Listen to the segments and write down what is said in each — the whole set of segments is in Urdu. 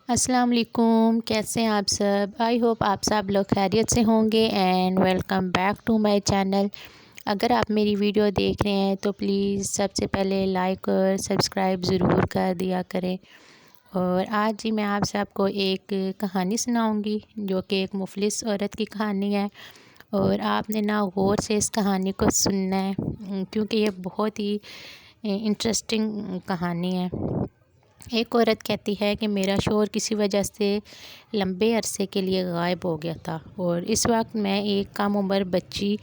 السلام علیکم، کیسے ہیں آپ سب؟ آئی ہوپ آپ سب لوگ خیریت سے ہوں گے and welcome back to my channel. اگر آپ میری ویڈیو دیکھ رہے ہیں تو پلیز سب سے پہلے لائک اور سبسکرائب ضرور کر دیا کریں۔ اور آج میں آپ سب کو ایک کہانی سناؤں گی جو کہ ایک مفلس عورت کی کہانی ہے، اور آپ نے نا غور سے اس کہانی کو سننا ہے کیونکہ یہ بہت ہی انٹرسٹنگ کہانی ہے۔ ایک عورت کہتی ہے کہ میرا شوہر کسی وجہ سے لمبے عرصے کے لیے غائب ہو گیا تھا، اور اس وقت میں ایک کم عمر بچی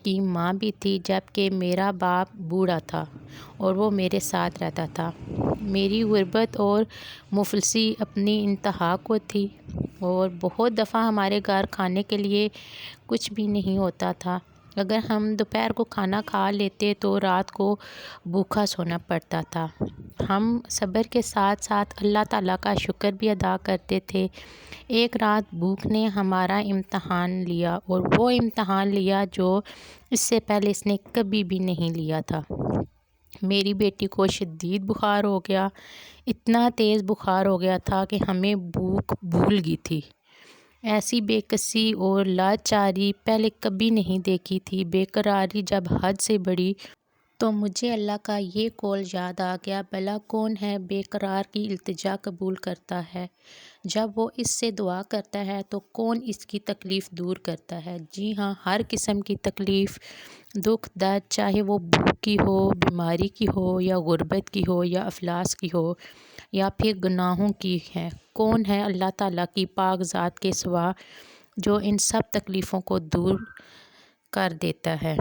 کی ماں بھی تھی، جبکہ میرا باپ بوڑھا تھا اور وہ میرے ساتھ رہتا تھا۔ میری غربت اور مفلسی اپنی انتہا کو تھی، اور بہت دفعہ ہمارے گھر کھانے کے لیے کچھ بھی نہیں ہوتا تھا۔ اگر ہم دوپہر کو کھانا کھا لیتے تو رات کو بھوکا سونا پڑتا تھا۔ ہم صبر کے ساتھ ساتھ اللہ تعالیٰ کا شکر بھی ادا کرتے تھے۔ ایک رات بھوک نے ہمارا امتحان لیا، اور وہ امتحان لیا جو اس سے پہلے اس نے کبھی بھی نہیں لیا تھا۔ میری بیٹی کو شدید بخار ہو گیا، اتنا تیز بخار ہو گیا تھا کہ ہمیں بھوک بھول گئی تھی۔ ایسی بے کسی اور لاچاری پہلے کبھی نہیں دیکھی تھی۔ بے قراری جب حد سے بڑھی تو مجھے اللہ کا یہ قول یاد آ گیا، بھلا کون ہے بے قرار کی التجا قبول کرتا ہے؟ جب وہ اس سے دعا کرتا ہے تو کون اس کی تکلیف دور کرتا ہے؟ جی ہاں، ہر قسم کی تکلیف، دکھ درد، چاہے وہ بھوک کی ہو، بیماری کی ہو، یا غربت کی ہو، یا افلاس کی ہو، یا پھر گناہوں کی ہے، کون ہے اللہ تعالیٰ کی پاک ذات کے سوا جو ان سب تکلیفوں کو دور کر دیتا ہے؟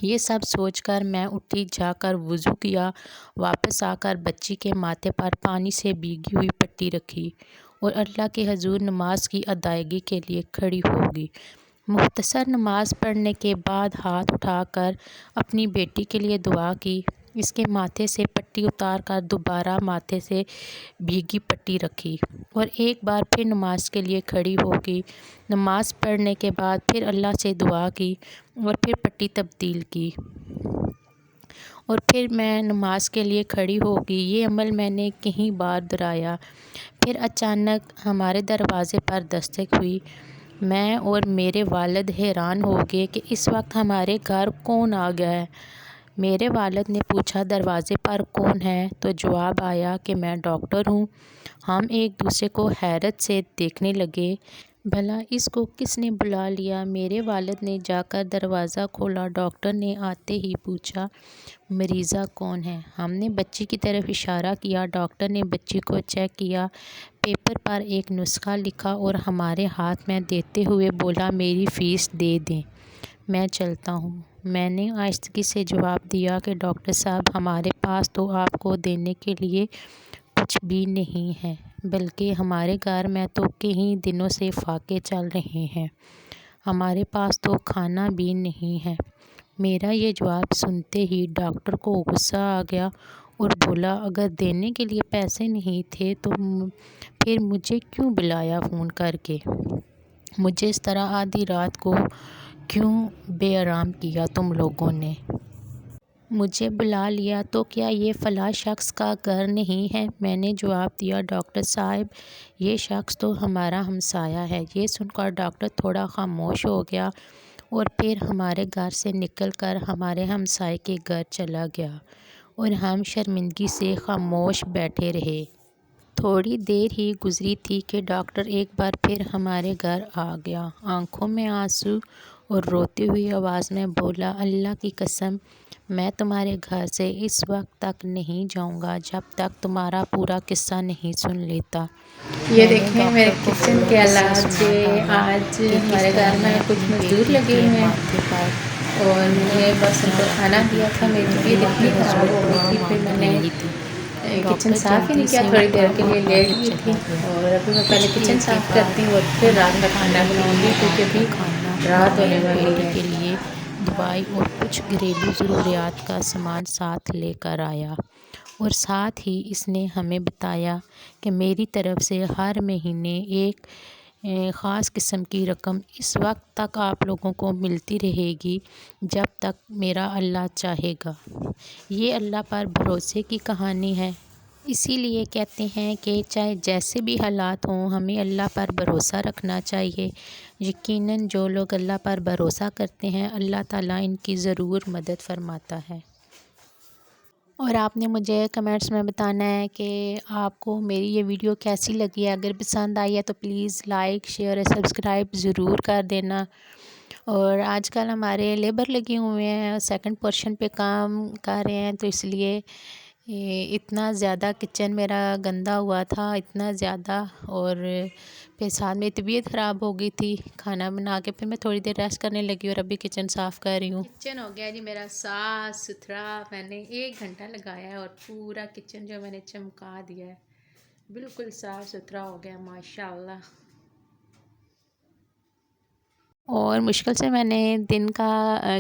یہ سب سوچ کر میں اٹھی، جا کر وضو کیا، واپس آ کر بچی کے ماتھے پر پانی سے بھیگی ہوئی پٹی رکھی اور اللہ کے حضور نماز کی ادائیگی کے لیے کھڑی ہو گئی۔ مختصر نماز پڑھنے کے بعد ہاتھ اٹھا کر اپنی بیٹی کے لیے دعا کی، اس کے ماتھے سے پٹی اتار کر دوبارہ ماتھے سے بھیگی پٹی رکھی، اور ایک بار پھر نماز کے لیے کھڑی ہو گئی۔ نماز پڑھنے کے بعد پھر اللہ سے دعا کی اور پھر پٹی تبدیل کی، اور پھر میں نماز کے لیے کھڑی ہو گئی۔ یہ عمل میں نے کئی بار دہرایا۔ پھر اچانک ہمارے دروازے پر دستک ہوئی۔ میں اور میرے والد حیران ہو گئے کہ اس وقت ہمارے گھر کون آ گیا ہے۔ میرے والد نے پوچھا، دروازے پر کون ہے؟ تو جواب آیا کہ میں ڈاکٹر ہوں۔ ہم ایک دوسرے کو حیرت سے دیکھنے لگے، بھلا اس کو کس نے بلا لیا؟ میرے والد نے جا کر دروازہ کھولا۔ ڈاکٹر نے آتے ہی پوچھا، مریضہ کون ہے؟ ہم نے بچی کی طرف اشارہ کیا۔ ڈاکٹر نے بچی کو چیک کیا، پیپر پر ایک نسخہ لکھا اور ہمارے ہاتھ میں دیتے ہوئے بولا، میری فیس دے دیں، میں چلتا ہوں۔ میں نے آہستگی سے جواب دیا کہ ڈاکٹر صاحب، ہمارے پاس تو آپ کو دینے کے لیے کچھ بھی نہیں ہے، بلکہ ہمارے گھر میں تو کئی دنوں سے فاقے چل رہے ہیں، ہمارے پاس تو کھانا بھی نہیں ہے۔ میرا یہ جواب سنتے ہی ڈاکٹر کو غصہ آ گیا اور بولا، اگر دینے کے لیے پیسے نہیں تھے تو پھر مجھے کیوں بلایا فون کر کے؟ مجھے اس طرح آدھی رات کو کیوں بے آرام کیا تم لوگوں نے؟ مجھے بلا لیا تو کیا یہ فلاں شخص کا گھر نہیں ہے؟ میں نے جواب دیا، ڈاکٹر صاحب، یہ شخص تو ہمارا ہمسایہ ہے۔ یہ سن کر ڈاکٹر تھوڑا خاموش ہو گیا اور پھر ہمارے گھر سے نکل کر ہمارے ہمسائے کے گھر چلا گیا، اور ہم شرمندگی سے خاموش بیٹھے رہے۔ تھوڑی دیر ہی گزری تھی کہ ڈاکٹر ایک بار پھر ہمارے گھر آ گیا، آنکھوں میں آنسو اور روتی ہوئی آواز میں بولا، اللہ کی قسم، میں تمہارے گھر سے اس وقت تک نہیں جاؤں گا جب تک تمہارا پورا قصہ نہیں سن لیتا۔ یہ دیکھیں میرے کچن کے حالات کہ آج ہمارے گھر میں کچھ مزدور لگے ہوئے ہیں، اور میں نے بس ان کو کھانا دیا تھا۔ میری طبیعت اتنی خراب ہو گئی تھی، پھر میں نے کچن صاف ہی نہیں کیا، تھوڑی دیر کے لیے لیٹ گئی تھی، اور ابھی میں پہلے کچن صاف کرتی ہوں اور پھر رات کا کھانا بناؤں گی، کیونکہ ابھی رات ہونے والی ہے۔ کے لیے دوائی اور کچھ گھریلو ضروریات کا سامان ساتھ لے کر آیا، اور ساتھ ہی اس نے ہمیں بتایا کہ میری طرف سے ہر مہینے ایک خاص قسم کی رقم اس وقت تک آپ لوگوں کو ملتی رہے گی جب تک میرا اللہ چاہے گا۔ یہ اللہ پر بھروسے کی کہانی ہے۔ اسی لیے کہتے ہیں کہ چاہے جیسے بھی حالات ہوں ہمیں اللہ پر بھروسہ رکھنا چاہیے۔ یقیناً جو لوگ اللہ پر بھروسہ کرتے ہیں اللہ تعالیٰ ان کی ضرور مدد فرماتا ہے۔ اور آپ نے مجھے کمنٹس میں بتانا ہے کہ آپ کو میری یہ ویڈیو کیسی لگی ہے۔ اگر پسند آئی ہے تو پلیز لائک شیئر اور سبسکرائب ضرور کر دینا۔ اور آج کل ہمارے لیبر لگے ہوئے ہیں، سیکنڈ پورشن پہ کام کر رہے ہیں، تو اس لیے اتنا زیادہ کچن میرا گندا ہوا تھا، اتنا زیادہ، اور پھر ساتھ میں طبیعت خراب ہو گئی تھی۔ کھانا بنا کے پھر میں تھوڑی دیر ریسٹ کرنے لگی اور ابھی کچن صاف کر رہی ہوں۔ کچن ہو گیا جی میرا صاف ستھرا، میں نے 1 گھنٹہ لگایا ہے اور پورا کچن جو میں نے چمکا دیا ہے، بالکل صاف ستھرا ہو گیا ماشاءاللہ۔ اور مشکل سے میں نے دن کا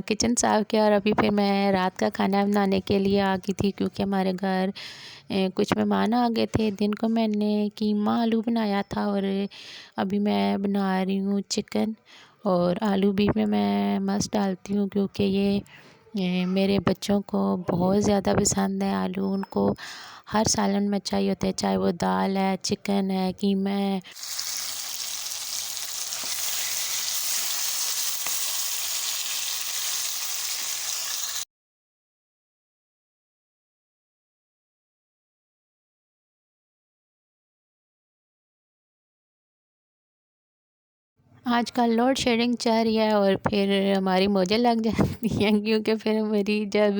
کچن صاف کیا اور ابھی پھر میں رات کا کھانا بنانے کے لیے آ گئی تھی، کیونکہ ہمارے گھر کچھ مہمان آ گئے تھے۔ دن کو میں نے قیمہ آلو بنایا تھا اور ابھی میں بنا رہی ہوں چکن، اور آلو بھی میں مست ڈالتی ہوں کیونکہ یہ میرے بچوں کو بہت زیادہ پسند ہے آلو۔ ان کو ہر سالن میں چاہیے ہوتے ہیں، چاہے وہ دال ہے، چکن ہے، قیمہ ہے۔ آج کل لوڈ شیڈنگ چل رہی ہے اور پھر ہماری موجیں لگ جاتی ہیں، کیونکہ پھر ہماری جب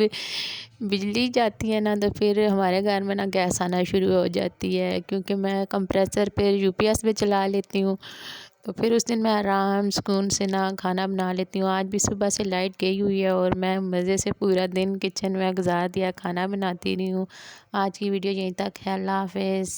بجلی جاتی ہے نا تو پھر ہمارے گھر میں نا گیس آنا شروع ہو جاتی ہے، کیونکہ میں کمپریسر پہ UPS پہ چلا لیتی ہوں، تو پھر اس دن میں آرام سکون سے نا کھانا بنا لیتی ہوں۔ آج بھی صبح سے لائٹ گئی ہوئی ہے اور میں مزے سے پورا دن کچن میں گزار دیا، کھانا بناتی رہی ہوں۔ آج کی ویڈیو یہیں تک ہے، اللہ حافظ۔